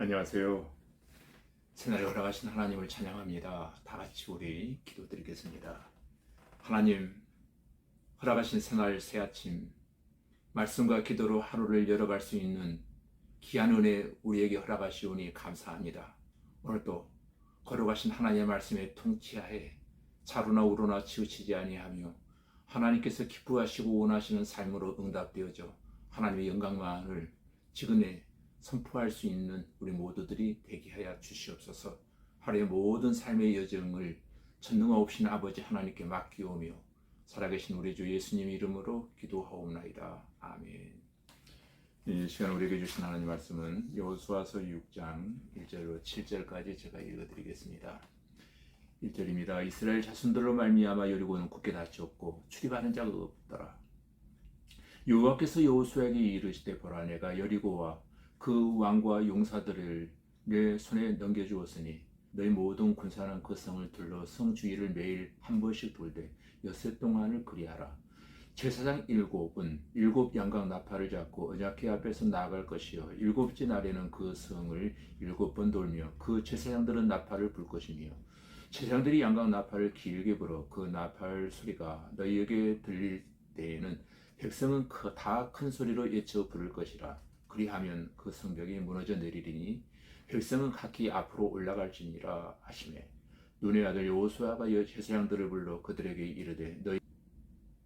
안녕하세요. 새날을 허락하신 하나님을 찬양합니다. 다 같이 우리 기도드리겠습니다. 하나님, 허락하신 새날 새 아침, 말씀과 기도로 하루를 열어갈 수 있는 귀한 은혜 우리에게 허락하시오니 감사합니다. 오늘도 걸어가신 하나님의 말씀에 통치하에 자루나 우로나 치우치지 아니하며 하나님께서 기뻐하시고 원하시는 삶으로 응답되어져 하나님의 영광만을 지금에 선포할 수 있는 우리 모두들이 되게 하여 주시옵소서. 하루의 모든 삶의 여정을 전능하옵신 아버지 하나님께 맡기오며 살아계신 우리 주 예수님 이름으로 기도하옵나이다. 아멘. 이 시간 우리에게 주신 하나님 말씀은 여호수아서 6장 1절로 7절까지 제가 읽어드리겠습니다. 1절입니다. 이스라엘 자손들로 말미암아 여리고는 굳게 닫혔고 출입하는 자가 없더라. 여호와께서 여호수아에게 이르시되 보라, 내가 여리고와 그 왕과 용사들을 내 손에 넘겨주었으니 너희 모든 군사는 그 성을 둘러 성 주위를 매일 한 번씩 돌되 엿새 동안을 그리하라. 제사장 7은 7 양각 나팔을 잡고 언약궤 앞에서 나아갈 것이요 7째 날에는 그 성을 7번 돌며 그 제사장들은 나팔을 불 것이며 제사장들이 양각 나팔을 길게 불어 그 나팔 소리가 너희에게 들릴 때에는 백성은 다 큰 소리로 외쳐 부를 것이라. 그리하면 그 성벽이 무너져 내리리니 백성은 각기 앞으로 올라갈지니라 하시매, 눈의 아들 여호수아가 제사장들을 불러 그들에게 이르되 너희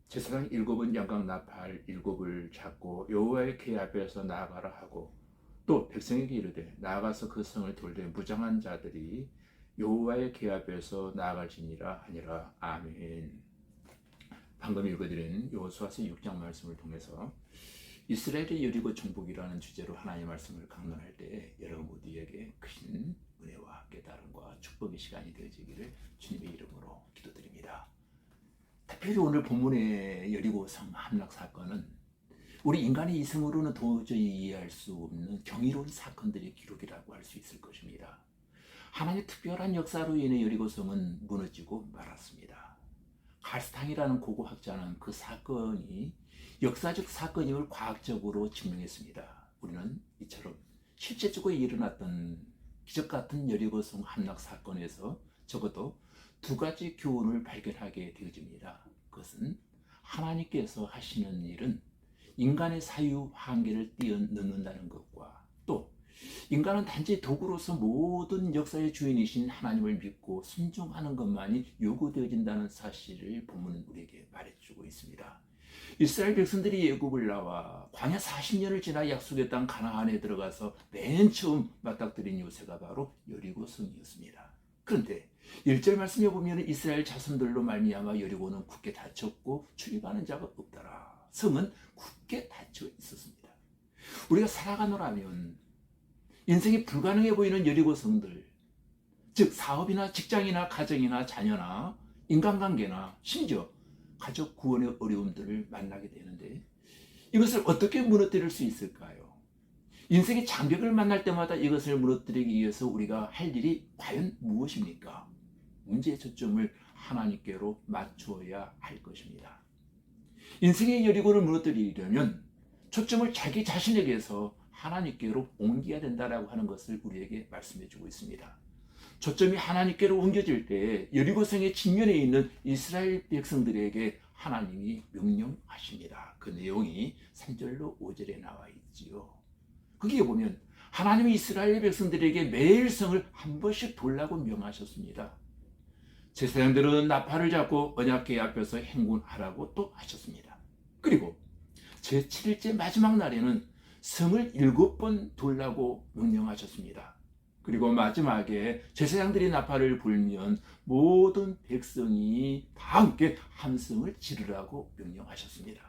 제사장 7은 양각 나팔 7을 잡고 여호와의 궤 앞에서 나아가라 하고, 또 백성에게 이르되 나아가서 그 성을 돌되 무장한 자들이 여호와의 궤 앞에서 나아갈지니라 하니라. 아멘. 방금 읽어드린 여호수아서 6장 말씀을 통해서 이스라엘의 여리고 정복이라는 주제로 하나님의 말씀을 강론할 때 여러분 모두에게 큰 은혜와 깨달음과 축복의 시간이 되어지기를 주님의 이름으로 기도드립니다. 특별히 오늘 본문의 여리고 성 함락 사건은 우리 인간의 이성으로는 도저히 이해할 수 없는 경이로운 사건들의 기록이라고 할 수 있을 것입니다. 하나님의 특별한 역사로 인해 여리고 성은 무너지고 말았습니다. 갈스탕이라는 고고학자는 그 사건이 역사적 사건임을 과학적으로 증명했습니다. 우리는 이처럼 실제적으로 일어났던 기적 같은 여리고성 함락 사건에서 적어도 2가지 교훈을 발견하게 되어집니다. 그것은 하나님께서 하시는 일은 인간의 사유 한계를 뛰어넘는다는 것과, 또 인간은 단지 도구로서 모든 역사의 주인이신 하나님을 믿고 순종하는 것만이 요구되어진다는 사실을 본문은 우리에게 말해주고 있습니다. 이스라엘 백성들이 애굽을 나와 광야 40년을 지나 약속의 땅 가나안에 들어가서 맨 처음 맞닥뜨린 요새가 바로 여리고성이었습니다. 그런데 1절 말씀에 보면 이스라엘 자손들로 말미암아 여리고는 굳게 닫혔고 출입하는 자가 없더라. 성은 굳게 닫혀 있었습니다. 우리가 살아가노라면 인생이 불가능해 보이는 여리고성들, 즉 사업이나 직장이나 가정이나 자녀나 인간관계나 심지어 가족 구원의 어려움들을 만나게 되는데, 이것을 어떻게 무너뜨릴 수 있을까요? 인생의 장벽을 만날 때마다 이것을 무너뜨리기 위해서 우리가 할 일이 과연 무엇입니까? 문제의 초점을 하나님께로 맞추어야 할 것입니다. 인생의 여리고를 무너뜨리려면 초점을 자기 자신에게서 하나님께로 옮겨야 된다라고 하는 것을 우리에게 말씀해 주고 있습니다. 초점이 하나님께로 옮겨질 때 여리고성의 직면에 있는 이스라엘 백성들에게 하나님이 명령하십니다. 그 내용이 3절로 5절에 나와 있지요. 거기에 보면 하나님이 이스라엘 백성들에게 매일 성을 한 번씩 돌라고 명하셨습니다. 제사장들은 나팔을 잡고 언약궤 앞에서 행군하라고 또 하셨습니다. 그리고 제7일째 마지막 날에는 성을 7번 돌라고 명령하셨습니다. 그리고 마지막에 제사장들이 나팔을 불면 모든 백성이 다 함께 함성을 지르라고 명령하셨습니다.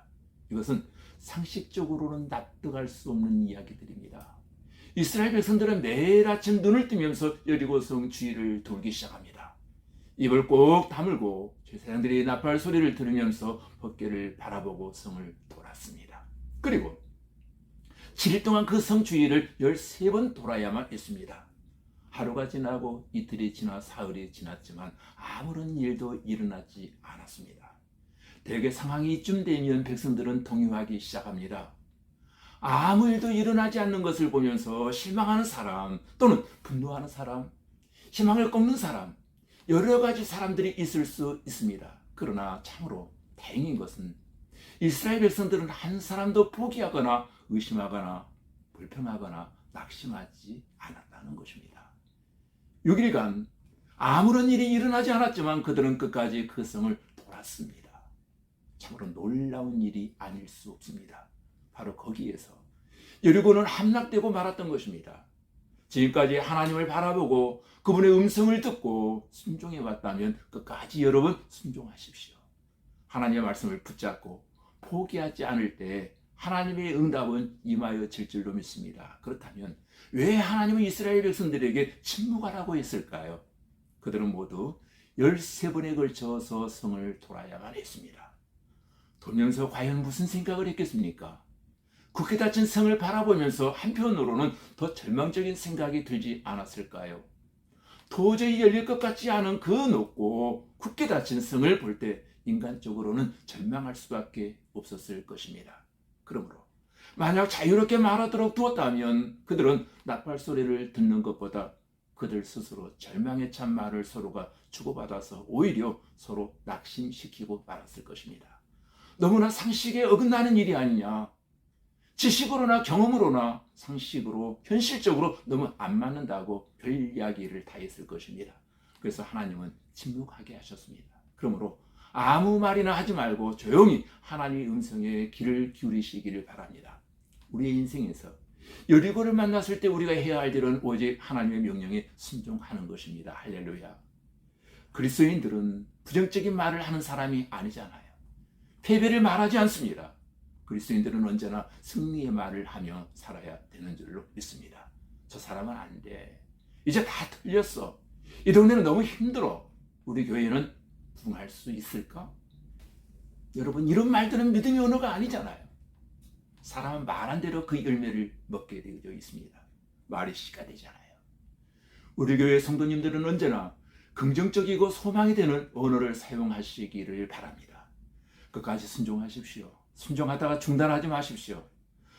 이것은 상식적으로는 납득할 수 없는 이야기들입니다. 이스라엘 백성들은 매일 아침 눈을 뜨면서 여리고성 주위를 돌기 시작합니다. 입을 꼭 다물고 제사장들이 나팔 소리를 들으면서 헛개를 바라보고 성을 돌았습니다. 그리고 7일 동안 그 성 주위를 13번 돌아야만 했습니다. 하루가 지나고 이틀이 지나 사흘이 지났지만 아무런 일도 일어나지 않았습니다. 대개 상황이 이쯤 되면 백성들은 동요하기 시작합니다. 아무 일도 일어나지 않는 것을 보면서 실망하는 사람, 또는 분노하는 사람, 희망을 꺾는 사람, 여러 가지 사람들이 있을 수 있습니다. 그러나 참으로 다행인 것은 이스라엘 백성들은 한 사람도 포기하거나 의심하거나 불평하거나 낙심하지 않았다는 것입니다. 6일간 아무런 일이 일어나지 않았지만 그들은 끝까지 그 성을 돌았습니다. 참으로 놀라운 일이 아닐 수 없습니다. 바로 거기에서 여리고는 함락되고 말았던 것입니다. 지금까지 하나님을 바라보고 그분의 음성을 듣고 순종해 왔다면 끝까지 여러분 순종하십시오. 하나님의 말씀을 붙잡고 포기하지 않을 때 하나님의 응답은 임하여 질 줄로 믿습니다. 그렇다면 왜 하나님은 이스라엘 백성들에게 침묵하라고 했을까요? 그들은 모두 13번에 걸쳐서 성을 돌아야만 했습니다. 돌면서 과연 무슨 생각을 했겠습니까? 굳게 닫힌 성을 바라보면서 한편으로는 더 절망적인 생각이 들지 않았을까요? 도저히 열릴 것 같지 않은 그 높고 굳게 닫힌 성을 볼 때 인간적으로는 절망할 수밖에 없었을 것입니다. 그러므로 만약 자유롭게 말하도록 두었다면 그들은 나팔 소리를 듣는 것보다 그들 스스로 절망에 찬 말을 서로가 주고받아서 오히려 서로 낙심시키고 말았을 것입니다. 너무나 상식에 어긋나는 일이 아니냐. 지식으로나 경험으로나 상식으로 현실적으로 너무 안 맞는다고 별 이야기를 다 했을 것입니다. 그래서 하나님은 침묵하게 하셨습니다. 그러므로 아무 말이나 하지 말고 조용히 하나님의 음성에 귀를 기울이시기를 바랍니다. 우리의 인생에서 여리고를 만났을 때 우리가 해야 할 일은 오직 하나님의 명령에 순종하는 것입니다. 할렐루야. 그리스도인들은 부정적인 말을 하는 사람이 아니잖아요. 패배를 말하지 않습니다. 그리스도인들은 언제나 승리의 말을 하며 살아야 되는 줄로 믿습니다. 저 사람은 안 돼. 이제 다 틀렸어. 이 동네는 너무 힘들어. 우리 교회는 부흥할 수 있을까? 여러분, 이런 말들은 믿음의 언어가 아니잖아요. 사람은 말한 대로 그 열매를 먹게 되어 있습니다. 말이 씨가 되잖아요. 우리 교회 성도님들은 언제나 긍정적이고 소망이 되는 언어를 사용하시기를 바랍니다. 끝까지 순종하십시오. 순종하다가 중단하지 마십시오.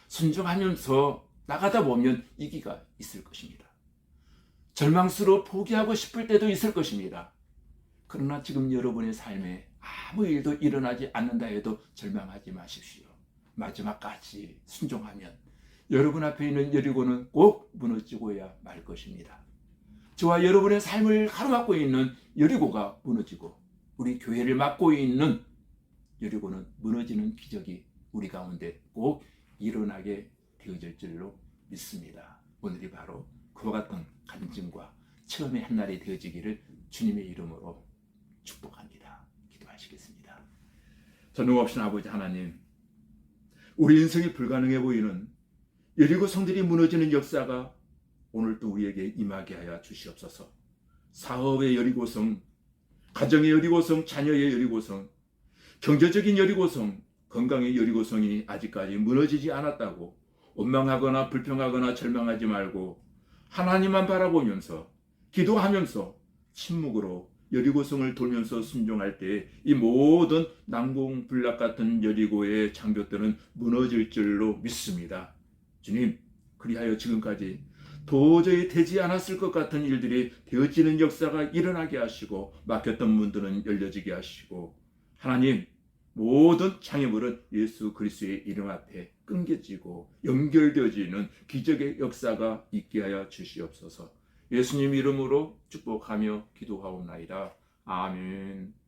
순종하면서 나가다 보면 이기가 있을 것입니다. 절망스러워 포기하고 싶을 때도 있을 것입니다. 그러나 지금 여러분의 삶에 아무 일도 일어나지 않는다 해도 절망하지 마십시오. 마지막까지 순종하면 여러분 앞에 있는 여리고는 꼭 무너지고야 말 것입니다. 저와 여러분의 삶을 가로막고 있는 여리고가 무너지고 우리 교회를 막고 있는 여리고는 무너지는 기적이 우리 가운데 꼭 일어나게 되어질 줄로 믿습니다. 오늘이 바로 그와 같은 간증과 처음의 한 날이 되어지기를 주님의 이름으로 축복합니다. 기도하시겠습니다. 전능하신 아버지 하나님, 우리 인생이 불가능해 보이는 여리고 성들이 무너지는 역사가 오늘도 우리에게 임하게 하여 주시옵소서. 사업의 여리고성, 가정의 여리고성, 자녀의 여리고성, 경제적인 여리고성, 건강의 여리고성이 아직까지 무너지지 않았다고 원망하거나 불평하거나 절망하지 말고 하나님만 바라보면서 기도하면서 침묵으로 여리고성을 돌면서 순종할 때 이 모든 난공불락 같은 여리고의 장벽들은 무너질 줄로 믿습니다. 주님, 그리하여 지금까지 도저히 되지 않았을 것 같은 일들이 되어지는 역사가 일어나게 하시고 막혔던 문들은 열려지게 하시고 하나님, 모든 장애물은 예수 그리스도의 이름 앞에 끊겨지고 연결되어지는 기적의 역사가 있게 하여 주시옵소서. 예수님 이름으로 축복하며 기도하옵나이다. 아멘.